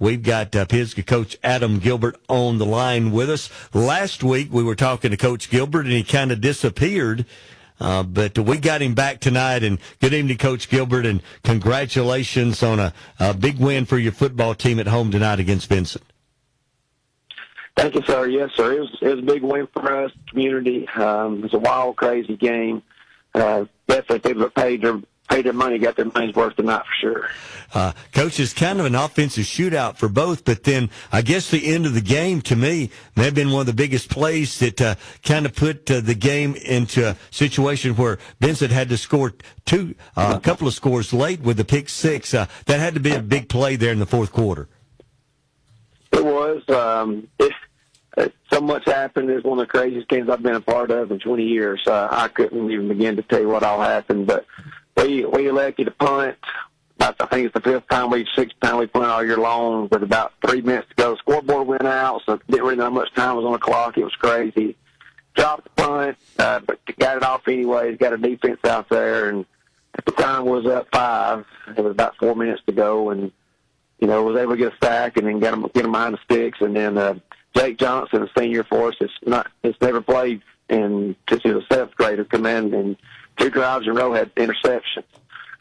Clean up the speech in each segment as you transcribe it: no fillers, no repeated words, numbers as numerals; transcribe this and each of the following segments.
We've got Pisgah coach Adam Gilbert on the line with us. Last week we were talking to Coach Gilbert, and he kind of disappeared. But we got him back tonight. And good evening, Coach Gilbert, and congratulations on a big win for your football team at home tonight against Vincent. Thank you, sir. Yes, sir. It was a big win for us, community. It was a wild, crazy game. Definitely people that paid their money got their money's worth tonight for sure. Coach, it's kind of an offensive shootout for both, but then I guess the end of the game, to me, may have been one of the biggest plays that kind of put the game into a situation where Vincent had to score a couple of scores late with the pick six. That had to be a big play there in the fourth quarter. It was. So much happened. It was one of the craziest games I've been a part of in 20 years. I couldn't even begin to tell you what all happened, but we elected to punt. I think it's the sixth time we punted all year long, with about 3 minutes to go. The scoreboard went out, so didn't really know how much time was on the clock. It was crazy. Dropped the punt, but got it off anyways, got a defense out there, and at the time was up 5. It was about 4 minutes to go, and was able to get a sack and then get them behind the sticks. And then Jake Johnson, a senior for us, it's never played, and since he was a 7th grader, come in and 2 drives in a row had interceptions,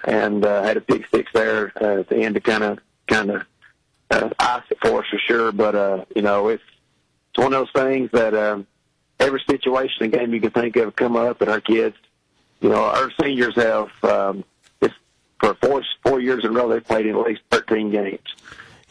and had a pick six there at the end to kind of ice it for us for sure. But it's one of those things that every situation and game you can think of come up, and our kids, our seniors have for 4 years in a row, they've played in at least 13 games.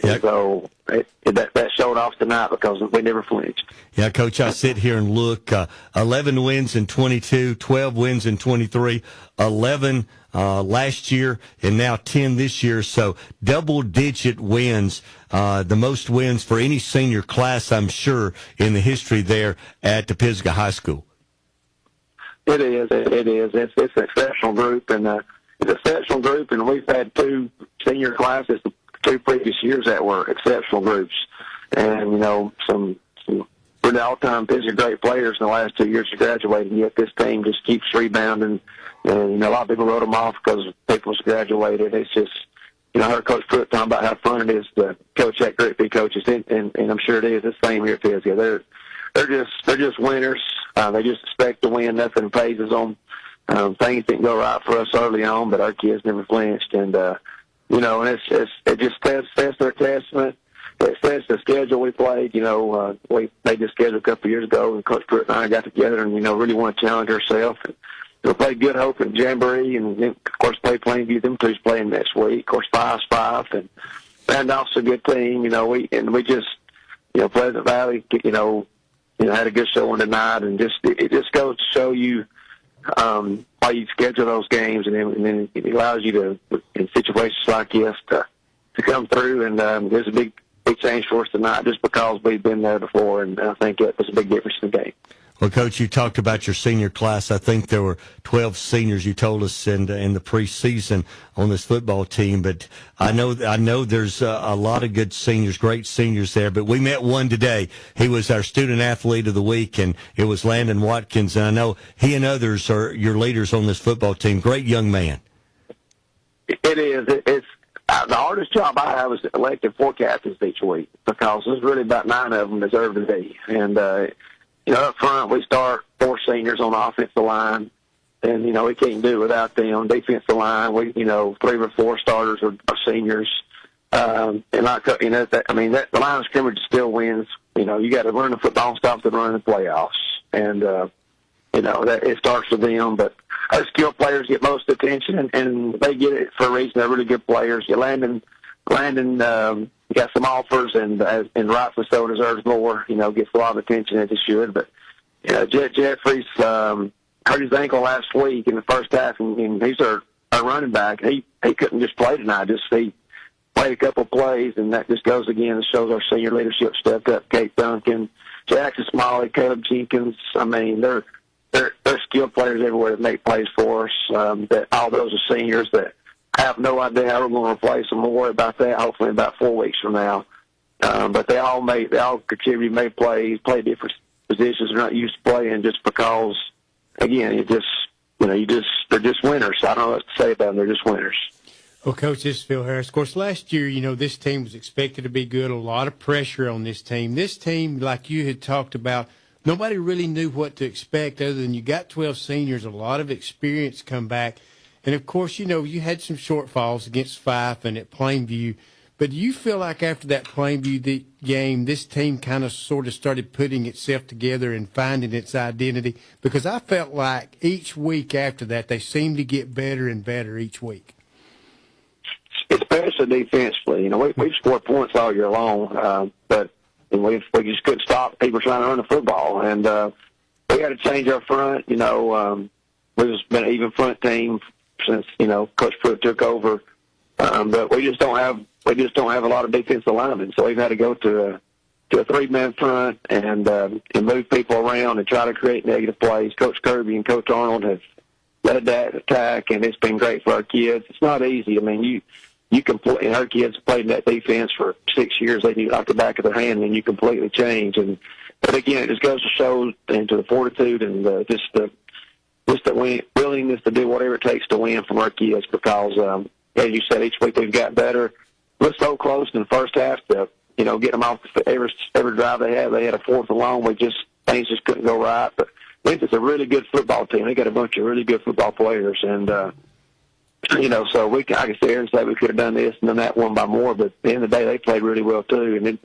Yep. So that showed off tonight because we never flinched. Yeah, Coach, I sit here and look, 11 wins in 22, 12 wins in 23, 11 last year, and now 10 this year. So double-digit wins, the most wins for any senior class, I'm sure, in the history there at the Pisgah High School. It is. It's an exceptional group, and it's an exceptional group, and we've had 2 senior classes 2 previous years that were exceptional groups, and some really all-time Pisgah great players in the last 2 years have graduated. Yet this team just keeps rebounding, and a lot of people wrote them off because people's graduated. It's just I heard Coach Pruitt talking about how fun it is to coach that group he coaches, and I'm sure it is the same here at Pisgah. They're just winners. They just expect to win. Nothing phases them. Things didn't go right for us early on, but our kids never flinched, and and it just sets their testament. It sets the schedule we played. We made this schedule a couple of years ago, and Coach Pruitt and I got together and, really want to challenge ourselves. We played Good Hope and Jamboree, and then, of course, play Plainview. Them two's playing next week. Of course, 5's 5, and Randolph's a good team. We just, Pleasant Valley, had a good showing tonight, and it just goes to show you why you schedule those games, and then it allows you to, in situations like this, to come through. And there's a big change for us tonight just because we've been there before, and I think it was a big difference in the game. Well, Coach, you talked about your senior class. I think there were 12 seniors, you told us, in the preseason on this football team. But I know there's a lot of good seniors, great seniors there. But we met one today. He was our student athlete of the week, and it was Landon Watkins. And I know he and others are your leaders on this football team. Great young man. It is. It's the hardest job I have is electing 4 captains each week, because there's really about 9 of them deserve to be. And up front, we start 4 seniors on the offensive line, and, we can't do it without them. On defensive line, 3 or 4 starters are seniors. And the line of scrimmage still wins. You got to learn the football and stop the run in the playoffs. And, that it starts with them. But our skilled players get most attention, and they get it for a reason. They're really good players. Landon got some offers, and rightfully so deserves more. Gets a lot of attention as he should. But Jet Jeffries hurt his ankle last week in the first half, and he's our running back. He couldn't just play tonight. He played a couple of plays, and that just goes again and shows our senior leadership stepped up. Kate Duncan, Jackson Smalley, Caleb Jenkins. They're skilled players everywhere that make plays for us. That all those are seniors that I have no idea how we're going to replace them. We'll worry about that hopefully about 4 weeks from now. But they all contribute, made plays, play different positions they're not used to playing, just because, again, they're just winners. I don't know what to say about them. They're just winners. Well, Coach, this is Phil Harris. Of course, last year, this team was expected to be good. A lot of pressure on this team. This team, like you had talked about, nobody really knew what to expect other than you got 12 seniors, a lot of experience come back. And, of course, you had some shortfalls against Fife and at Plainview. But do you feel like after that Plainview game, this team kind of sort of started putting itself together and finding its identity? Because I felt like each week after that, they seemed to get better and better each week. Especially defensively. We've scored points all year long, but we just couldn't stop people trying to run the football. And we had to change our front. We've been an even front team since, Coach Pruitt took over. But we just don't have a lot of defensive linemen, so we've had to go to a three-man front and move people around and try to create negative plays. Coach Kirby and Coach Arnold have led that attack, and it's been great for our kids. It's not easy. I mean, you can play, and our kids played in that defense for 6 years. They knew it like the back of their hand, and you completely change. But again, it just goes to show into the fortitude and just the willingness to do whatever it takes to win from our kids. Because as you said, each week we've got better. We're so close in the first half to get them off every drive they had. They had a fourth and long. Things just couldn't go right. But Vincent's a really good football team. They got a bunch of really good football players, and so I can sit here and say we could have done this and done that one by more. But at the end of the day, they played really well too.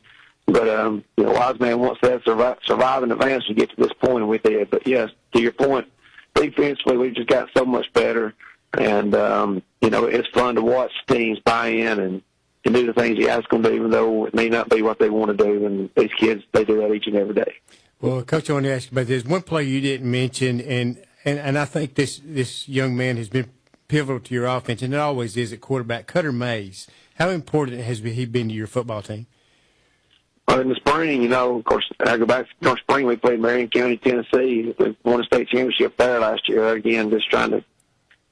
Wise man wants to survive in advance to get to this point, and we did. But yes, to your point, defensively we've just got so much better, and it's fun to watch teams buy in and do the things you ask them to, even though it may not be what they want to do. And these kids, they do that each and every day. Well, Coach, I want to ask you about this. One player you didn't mention, and I think this young man has been pivotal to your offense, and it always is at quarterback, Cutter Mays. How important has he been to your football team? Well, in the spring, of course, I go back to spring, we played Marion County, Tennessee. We won a state championship there last year. Again, just trying to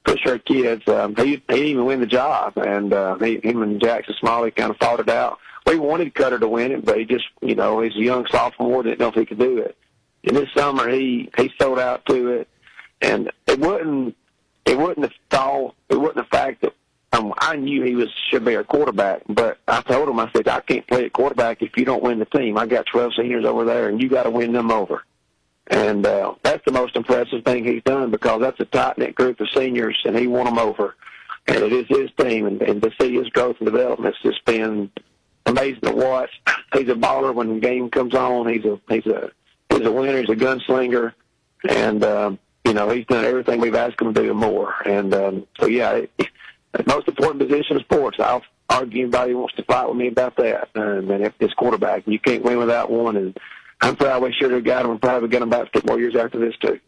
push our kids. He didn't even win the job, and him and Jackson Smalley kind of fought it out. We wanted Cutter to win it, but he just, he's a young sophomore, didn't know if he could do it. And this summer, he sold out to it, and it wasn't the fact that I knew he should be our quarterback, but I told him, I said, I can't play at quarterback if you don't win the team. I got 12 seniors over there, and you got to win them over. And that's the most impressive thing he's done, because that's a tight-knit group of seniors, and he won them over. And it is his team, and to see his growth and development, it's just been amazing to watch. He's a baller when the game comes on. He's a winner. He's a gunslinger, and he's done everything we've asked him to do and more. And the most important position in sports. I'll argue anybody wants to fight with me about that. And if it's quarterback, you can't win without one. And I'm probably sure they got him, and probably get him about 2 more years after this too.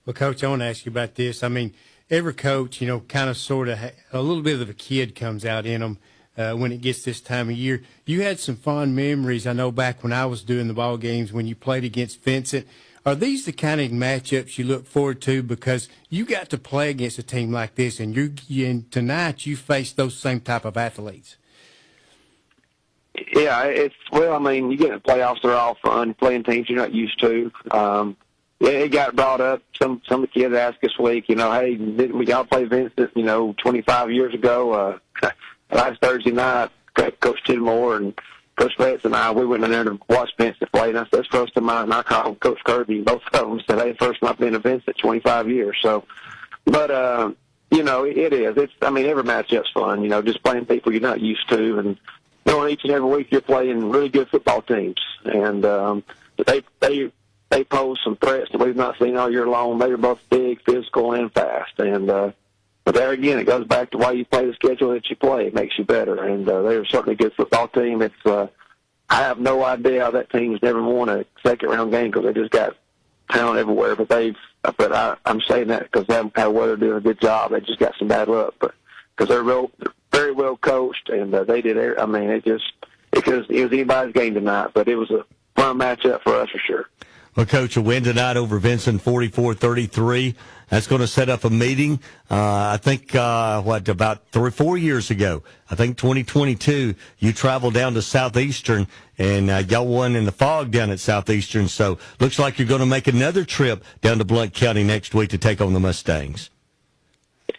Well, Coach, I want to ask you about this. I mean, every coach, kind of sort of a little bit of a kid comes out in them when it gets this time of year. You had some fond memories, I know, back when I was doing the ball games when you played against Vincent. Are these the kind of matchups you look forward to? Because you got to play against a team like this, and tonight you face those same type of athletes. Yeah, you get in the playoffs, they're all fun, playing teams you're not used to. It got brought up. Some of the kids asked this week, hey, didn't we all play Vincent, 25 years ago? Last Thursday night, Coach Tidmore and Coach Betts and I, we went in there to watch Vincent play, and I said, that's first time and I called Coach Kirby, both of them said, hey, first time I've been to Vincent 25 years. So, but, it is. Every matchup's fun, just playing people you're not used to, and knowing each and every week you're playing really good football teams. And they pose some threats that we've not seen all year long. They are both big, physical, and fast. And but there again, it goes back to why you play the schedule that you play. It makes you better. And they're certainly a good football team. It's I have no idea how that team's never won a second-round game, because they just got talent everywhere. But I'm saying that because they haven't had weather doing a good job. They just got some bad luck. But because they're very well coached, and they did. It was anybody's game tonight, but it was a fun matchup for us for sure. Well, Coach, a win tonight over Vincent, 44-33. That's going to set up a meeting. I think, about 3 or 4 years ago, I think 2022, you traveled down to Southeastern, and y'all won in the fog down at Southeastern. So looks like you're going to make another trip down to Blount County next week to take on the Mustangs.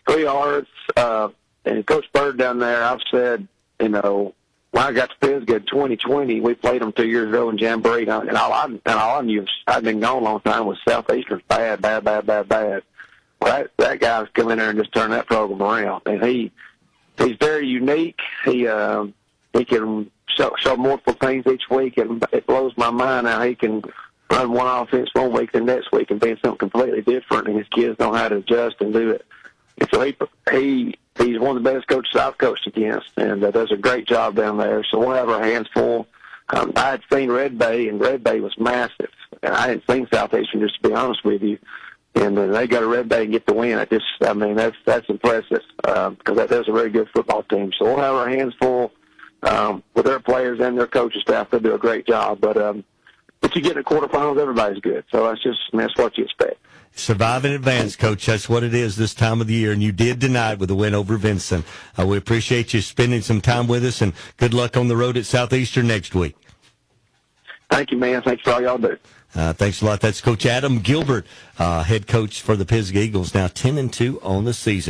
We are. and Coach Bird down there, I've said, when I got to Pisgah in 2020, we played them 2 years ago in Jamboree, and all I knew, I'd been gone a long time, was Southeastern's bad. Well, that guy's come in there and just turned that program around, and he's very unique. He can show multiple things each week, and it blows my mind how he can run one offense one week, the next week, and be something completely different, and his kids know how to adjust and do it. And so he's one of the best coaches I've coached against, and does a great job down there. So we'll have our hands full. I had seen Red Bay, and Red Bay was massive. And I hadn't seen Southeastern, just to be honest with you. And they got a Red Bay and get the win. That's impressive because that's a very good football team. So we'll have our hands full with their players and their coaching staff. They'll do a great job. But you get in the quarterfinals, everybody's good. So that's what you expect. Survive and advance, Coach. That's what it is this time of the year, and you did deny it with a win over Vincent. We appreciate you spending some time with us, and good luck on the road at Southeastern next week. Thank you, man. Thanks for all y'all do. Thanks a lot. That's Coach Adam Gilbert, head coach for the Pisgah Eagles, now 10-2 on the season.